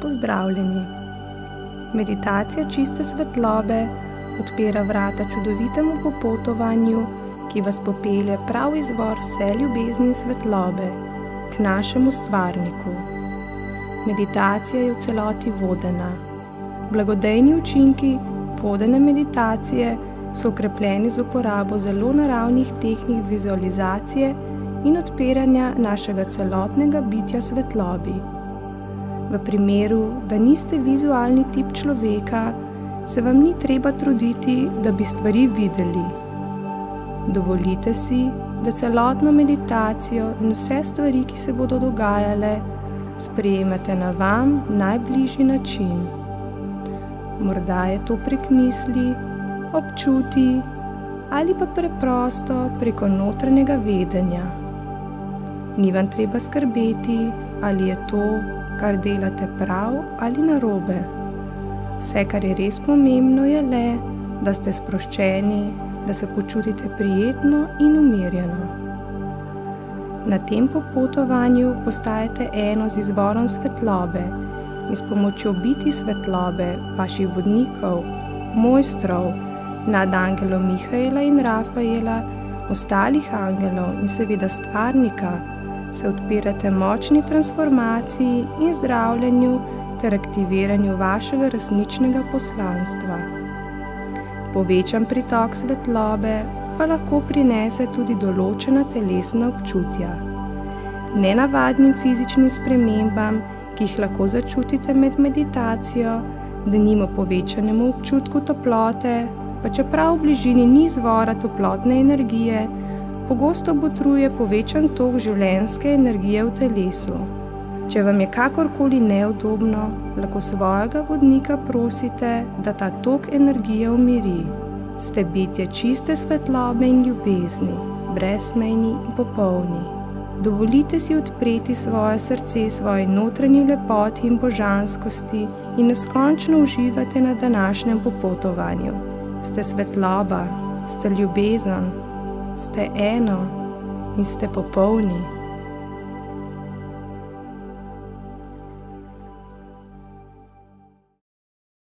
pozdravljeni. Meditacija čiste svetlobe odpira vrata čudovitemu popotovanju, ki vas popelje prav izvor vse ljubezni in svetlobe, k našemu stvarniku. Meditacija je v celoti vodena. Blagodejni učinki vodene meditacije so okrepljeni z uporabo zelo naravnih tehnik vizualizacije in odpiranja našega celotnega bitja svetlobi. V primeru, da niste vizualni tip človeka, se vam ni treba truditi, da bi stvari videli. Dovolite si, da celotno meditacijo in vse stvari, ki se bodo dogajale, sprejemate na vam najbližji način. Morda je to prek misli, občutij ali pa preprosto preko notranjega vedenja. Ni vam treba skrbeti, ali je to, kar delate, prav ali narobe. Vse, kar je res pomembno, je le, da ste sproščeni, da se počutite prijetno in umirjeno. Na tem popotovanju postajate eno z izvorom svetlobe in s pomočjo bitij svetlobe, vaših vodnikov, mojstrov, nadangelov Mihaela in Rafaela, ostalih angelov in seveda stvarnika, se odpirate močni transformaciji in zdravljenju ter aktiviranju vašega resničnega poslanstva. Povečan pritok svetlobe pa lahko prinese tudi določena telesna občutja. Nenavadnim fizičnim spremembam, ki jih lahko začutite med meditacijo, denimo povečanemu občutku toplote, pa čeprav v bližini ni izvora toplotne energije, pogosto botruje povečan tok življenjske energije v telesu. Če vam je kakorkoli neudobno, lahko svojega vodnika prosite, da ta tok energije umiri. Ste bitje čiste svetlobe in ljubezni, brezmejni in popolni. Dovolite si odpreti svoje srce svoji notranji lepoti in božanskosti in neskončno uživate na današnjem popotovanju. Ste svetloba, ste ljubezen, ste eno in ste popolni.